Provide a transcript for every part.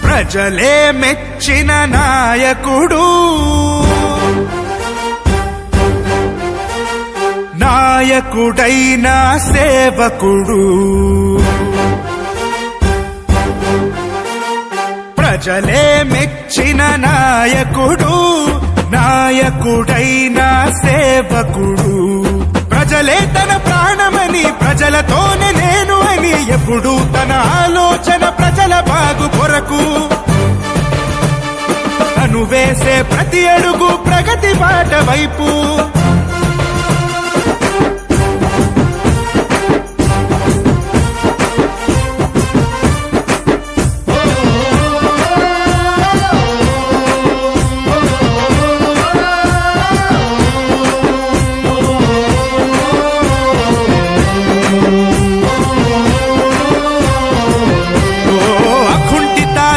ప్రజలే మెచ్చిన నాయకుడు, నాయకుడైన సేవకుడు. ప్రజలే మెచ్చిన నాయకుడు, నాయకుడైన సేవకుడు. ప్రజలే తన ప్రాణమని, ప్రజలతోనే నేను అని, ఎప్పుడు తన ఆలోచన ప్రజల బాగు కొరకు. తను వేసే ప్రతి అడుగు ప్రగతి బాట వైపు.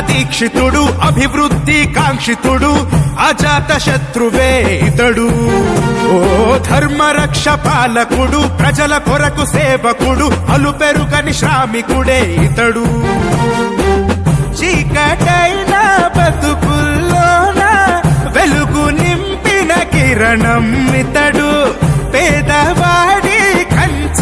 దీక్షితుడు, అభివృద్ధి కాంక్షితుడు, అజాత శత్రువే ఇతడు. ఓ ధర్మరక్ష పాలకుడు, ప్రజల కొరకు సేవకుడు, అలుపెరుగని శ్రామికుడే ఇతడు.